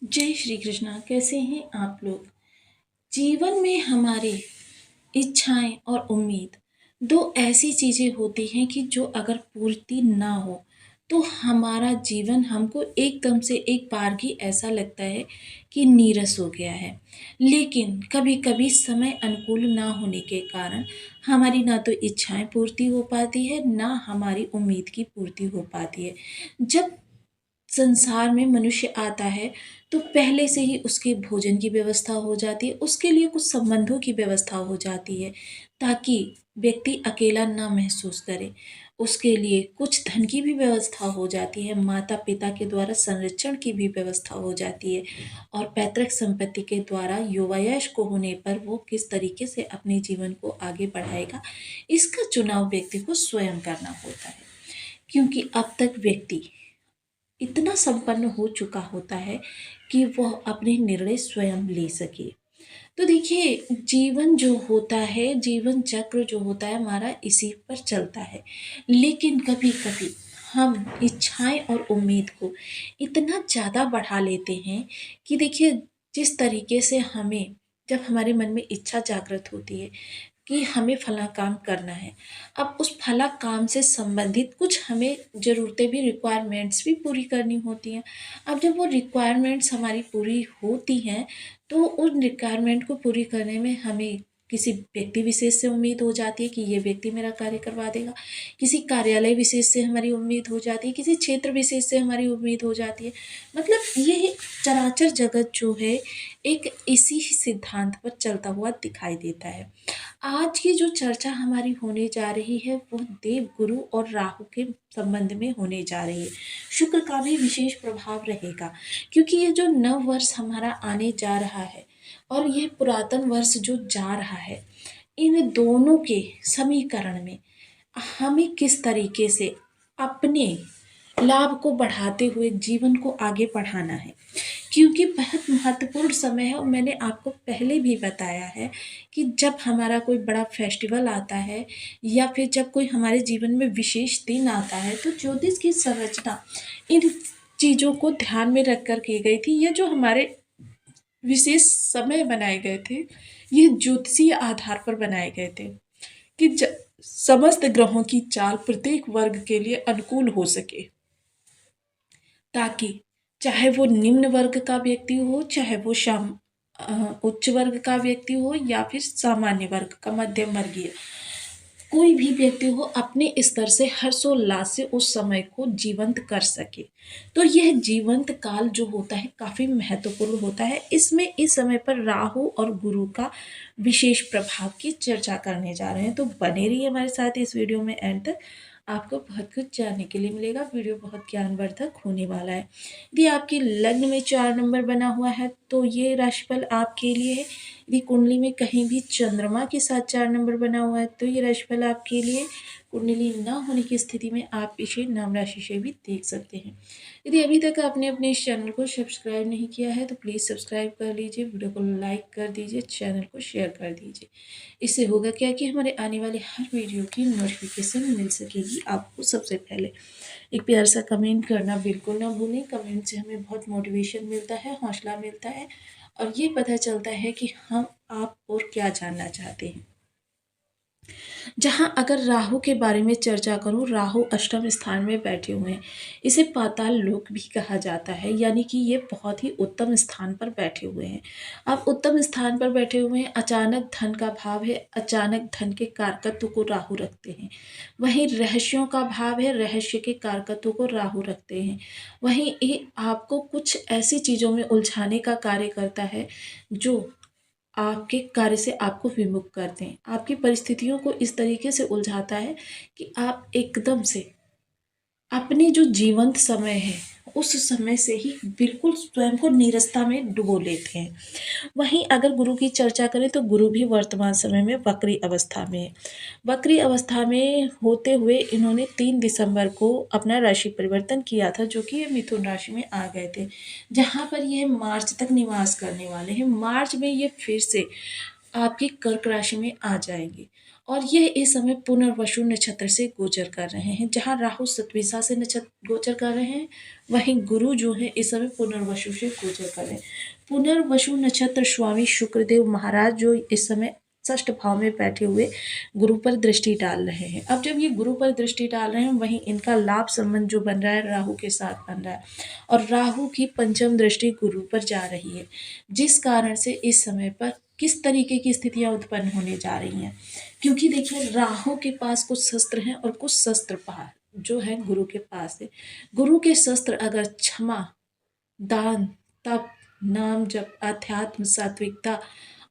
जय श्री कृष्णा। कैसे हैं आप लोग। जीवन में हमारे इच्छाएं और उम्मीद दो ऐसी चीजें होती हैं कि जो अगर पूर्ति ना हो तो हमारा जीवन हमको एकदम से एक बार ही ऐसा लगता है कि नीरस हो गया है। लेकिन कभी कभी समय अनुकूल ना होने के कारण हमारी ना तो इच्छाएं पूर्ति हो पाती है ना हमारी उम्मीद की पूर्ति हो पाती है। जब संसार में मनुष्य आता है तो पहले से ही उसके भोजन की व्यवस्था हो जाती है, उसके लिए कुछ संबंधों की व्यवस्था हो जाती है ताकि व्यक्ति अकेला ना महसूस करे। उसके लिए कुछ धन की भी व्यवस्था हो जाती है, माता पिता के द्वारा संरक्षण की भी व्यवस्था हो जाती है और पैतृक संपत्ति के द्वारा युवायश को होने पर वो किस तरीके से अपने जीवन को आगे बढ़ाएगा, इसका चुनाव व्यक्ति को स्वयं करना होता है। क्योंकि अब तक व्यक्ति इतना संपन्न हो चुका होता है कि वह अपने निर्णय स्वयं ले सके। तो देखिए, जीवन जो होता है, जीवन चक्र जो होता है हमारा इसी पर चलता है। लेकिन कभी कभी हम इच्छाएं और उम्मीद को इतना ज़्यादा बढ़ा लेते हैं कि देखिए, जिस तरीके से हमें जब हमारे मन में इच्छा जागृत होती है कि हमें फला काम करना है, अब उस फला काम से संबंधित कुछ हमें ज़रूरतें भी, रिक्वायरमेंट्स भी पूरी करनी होती हैं। अब जब वो रिक्वायरमेंट्स हमारी पूरी होती हैं तो उन रिक्वायरमेंट को पूरी करने में हमें किसी व्यक्ति विशेष से उम्मीद हो जाती है कि ये व्यक्ति मेरा कार्य करवा देगा। किसी कार्यालय विशेष से हमारी उम्मीद हो जाती है, किसी क्षेत्र विशेष से हमारी उम्मीद हो जाती है। मतलब ये चराचर जगत जो है एक इसी ही सिद्धांत पर चलता हुआ दिखाई देता है। आज की जो चर्चा हमारी होने जा रही है वो देव गुरु और राहु के संबंध में होने जा रही है। शुक्र का भी विशेष प्रभाव रहेगा क्योंकि ये जो नव वर्ष हमारा आने जा रहा है और ये पुरातन वर्ष जो जा रहा है, इन दोनों के समीकरण में हमें किस तरीके से अपने लाभ को बढ़ाते हुए जीवन को आगे बढ़ाना है। क्योंकि बहुत महत्वपूर्ण समय है और मैंने आपको पहले भी बताया है कि जब हमारा कोई बड़ा फेस्टिवल आता है या फिर जब कोई हमारे जीवन में विशेष दिन आता है तो ज्योतिष की संरचना इन चीज़ों को ध्यान में रख कर की गई थी। ये जो हमारे विशेष समय बनाए गए थे, ये ज्योतिषीय आधार पर बनाए गए थे कि समस्त ग्रहों की चाल प्रत्येक वर्ग के लिए अनुकूल हो सके, ताकि चाहे वो निम्न वर्ग का व्यक्ति हो, चाहे वो उच्च वर्ग का व्यक्ति हो या फिर सामान्य वर्ग का मध्यम वर्गीय, कोई भी व्यक्ति हो अपने स्तर से हर्षोल्लास से उस समय को जीवंत कर सके। तो यह जीवंत काल जो होता है काफ़ी महत्वपूर्ण होता है। इसमें इस समय पर राहु और गुरु का विशेष प्रभाव की चर्चा करने जा रहे हैं, तो बने रहिए हमारे साथ इस वीडियो में एंड तक। आपको बहुत कुछ जानने के लिए मिलेगा। वीडियो बहुत ज्ञानवर्धक होने वाला है। यदि आपकी लग्न में 4 नंबर बना हुआ है तो ये राशिफल आपके लिए है। यदि कुंडली में कहीं भी चंद्रमा के साथ 4 नंबर बना हुआ है तो ये राशिफल आपके लिए। कुंडली ना होने की स्थिति में आप इसे नाम राशि से भी देख सकते हैं। यदि अभी तक आपने अपने इस चैनल को सब्सक्राइब नहीं किया है तो प्लीज़ सब्सक्राइब कर लीजिए, वीडियो को लाइक कर दीजिए, चैनल को शेयर कर दीजिए। इससे होगा क्या कि हमारे आने वाले हर वीडियो की नोटिफिकेशन मिल सकेगी आपको सबसे पहले। एक प्यार सा कमेंट करना बिल्कुल ना भूलें। कमेंट से हमें बहुत मोटिवेशन मिलता है, हौसला मिलता है और ये पता चलता है कि हम आप और क्या जानना चाहते हैं। जहां अगर राहु के बारे में चर्चा करूं, राहु अष्टम स्थान में बैठे हुए हैं। इसे पाताल लोक भी कहा जाता है, यानी कि ये बहुत ही उत्तम स्थान पर बैठे हुए हैं। अब उत्तम स्थान पर बैठे हुए हैं, अचानक धन का भाव है, अचानक धन के कारकत्व को राहु रखते हैं। वहीं रहस्यों का भाव है, रहस्य के कारकत्व को राहु रखते हैं। वहीं ये आपको कुछ ऐसी चीज़ों में उलझाने का कार्य करता है जो आपके कार्य से आपको विमुख करते हैं। आपकी परिस्थितियों को इस तरीके से उलझाता है कि आप एकदम से अपने जो जीवंत समय है उस समय से ही बिल्कुल स्वयं को नीरसता में डुबो लेते हैं। वहीं अगर गुरु की चर्चा करें तो गुरु भी वर्तमान समय में वक्री अवस्था में है। वक्री अवस्था में होते हुए इन्होंने 3 दिसंबर को अपना राशि परिवर्तन किया था, जो कि ये मिथुन राशि में आ गए थे, जहाँ पर ये मार्च तक निवास करने वाले हैं। मार्च में ये फिर से आपकी कर्क राशि में आ जाएंगे और यह इस समय पुनर्वसु नक्षत्र से गोचर कर रहे हैं। जहाँ राहु सतभिषा से नक्षत्र गोचर कर रहे हैं, वहीं गुरु जो है इस समय पुनर्वसु से गोचर कर रहे हैं। पुनर्वसु नक्षत्र स्वामी शुक्रदेव महाराज जो इस समय षष्ठ भाव में बैठे हुए गुरु पर दृष्टि डाल रहे हैं। अब जब ये गुरु पर दृष्टि डाल रहे हैं, वहीं इनका लाभ संबंध जो बन रहा है राहु के साथ बन रहा है, और राहु की पंचम दृष्टि गुरु पर जा रही है, जिस कारण से इस समय पर किस तरीके की स्थितियां उत्पन्न होने जा रही हैं। क्योंकि देखिए, राहु के पास कुछ शस्त्र हैं और कुछ शस्त्र पास जो है गुरु के पास है। गुरु के शस्त्र अगर क्षमा, दान, तप, नाम जप, अध्यात्म, सात्विकता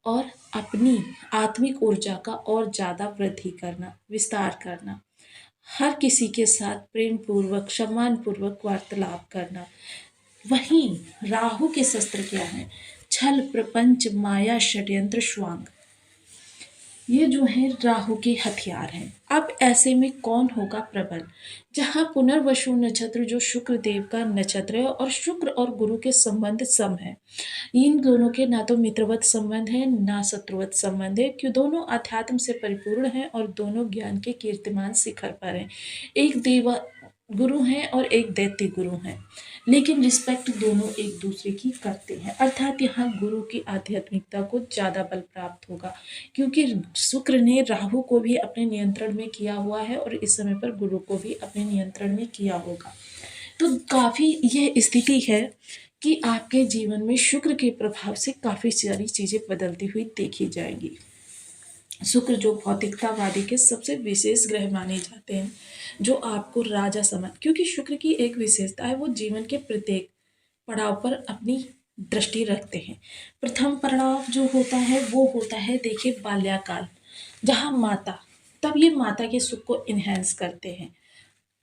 और अपनी आत्मिक ऊर्जा का और ज़्यादा वृद्धि करना, विस्तार करना, हर किसी के साथ प्रेम पूर्वक, सम्मान पूर्वक वार्तालाप करना। वहीं राहु के शस्त्र क्या हैं? छल, प्रपंच, माया, षड्यंत्र, स्वांग। ये जो है राहु के हथियार हैं। अब ऐसे में कौन होगा प्रबल? जहाँ पुनर्वसु नक्षत्र जो शुक्र देव का नक्षत्र है और शुक्र और गुरु के संबंध सम है। इन दोनों के ना तो मित्रवत संबंध है ना शत्रुवत संबंध है, क्यों दोनों अध्यात्म से परिपूर्ण हैं और दोनों ज्ञान के कीर्तिमान शिखर पर हैं। एक देवा गुरु हैं और एक दैत्य गुरु हैं, लेकिन रिस्पेक्ट दोनों एक दूसरे की करते हैं। अर्थात यहाँ गुरु की आध्यात्मिकता को ज़्यादा बल प्राप्त होगा, क्योंकि शुक्र ने राहु को भी अपने नियंत्रण में किया हुआ है और इस समय पर गुरु को भी अपने नियंत्रण में किया होगा। तो काफ़ी यह स्थिति है कि आपके जीवन में शुक्र के प्रभाव से काफ़ी सारी चीज़ें बदलती हुई देखी जाएंगी। शुक्र जो भौतिकतावादी के सबसे विशेष ग्रह माने जाते हैं, जो आपको राजा समझ, क्योंकि शुक्र की एक विशेषता है, वो जीवन के प्रत्येक पड़ाव पर अपनी दृष्टि रखते हैं। प्रथम पड़ाव जो होता है वो होता है, देखिए, बाल्याकाल, जहाँ माता, तब ये माता के सुख को इन्हेंस करते हैं।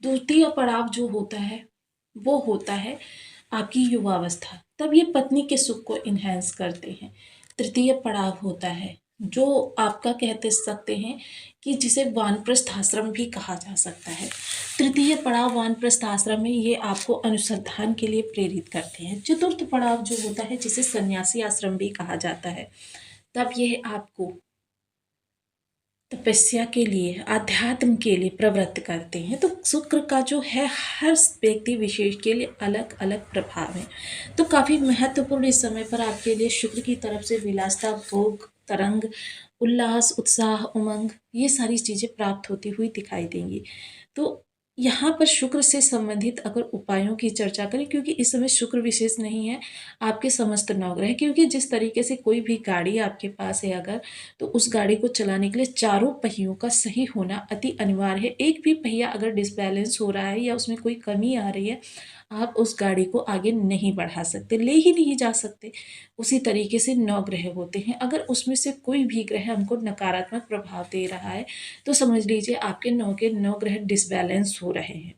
द्वितीय पड़ाव जो होता है वो होता है आपकी युवावस्था, तब ये पत्नी के सुख को इन्हेंस करते हैं। तृतीय पड़ाव होता है जो आपका कहते सकते हैं कि जिसे वानप्रस्थ आश्रम भी कहा जा सकता है। तृतीय पड़ाव वानप्रस्थ आश्रम में ये आपको अनुसंधान के लिए प्रेरित करते हैं। चतुर्थ पड़ाव जो होता है जिसे सन्यासी आश्रम भी कहा जाता है, तब यह आपको तपस्या के लिए, अध्यात्म के लिए प्रवृत्त करते हैं। तो शुक्र का जो है हर व्यक्ति विशेष के लिए अलग अलग प्रभाव है। तो काफ़ी महत्वपूर्ण इस समय पर आपके लिए शुक्र की तरफ से विलासता, भोग, तरंग, उल्लास, उत्साह, उमंग, ये सारी चीज़ें प्राप्त होती हुई दिखाई देंगी। तो यहाँ पर शुक्र से संबंधित अगर उपायों की चर्चा करें, क्योंकि इस समय शुक्र विशेष नहीं है, आपके समस्त नवग्रह, क्योंकि जिस तरीके से कोई भी गाड़ी आपके पास है अगर, तो उस गाड़ी को चलाने के लिए चारों पहियों का सही होना अति अनिवार्य है। एक भी पहिया अगर डिसबैलेंस हो रहा है या उसमें कोई कमी आ रही है, आप उस गाड़ी को आगे नहीं बढ़ा सकते, ले ही नहीं जा सकते। उसी तरीके से नौ ग्रह होते हैं, अगर उसमें से कोई भी ग्रह हमको नकारात्मक प्रभाव दे रहा है, तो समझ लीजिए आपके नौ के नौ ग्रह डिसबैलेंस हो रहे हैं।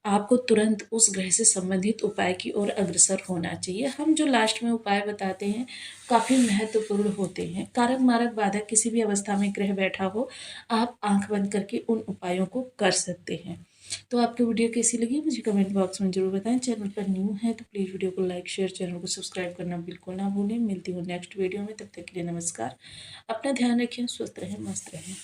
आपको तुरंत उस ग्रह से संबंधित उपाय की ओर अग्रसर होना चाहिए। हम जो लास्ट में उपाय बताते हैं काफ़ी महत्वपूर्ण होते हैं। कारक मारक बाधक किसी भी अवस्था में ग्रह बैठा हो, आप आंख बंद करके उन उपायों को कर सकते हैं। तो आपको वीडियो कैसी लगी मुझे कमेंट बॉक्स में जरूर बताएं। चैनल पर न्यू है तो प्लीज़ वीडियो को लाइक, शेयर, चैनल को सब्सक्राइब करना बिल्कुल ना भूलें। मिलती हूँ नेक्स्ट वीडियो में, तब तक के लिए नमस्कार। अपना ध्यान रखें, स्वस्थ रहें, मस्त रहें।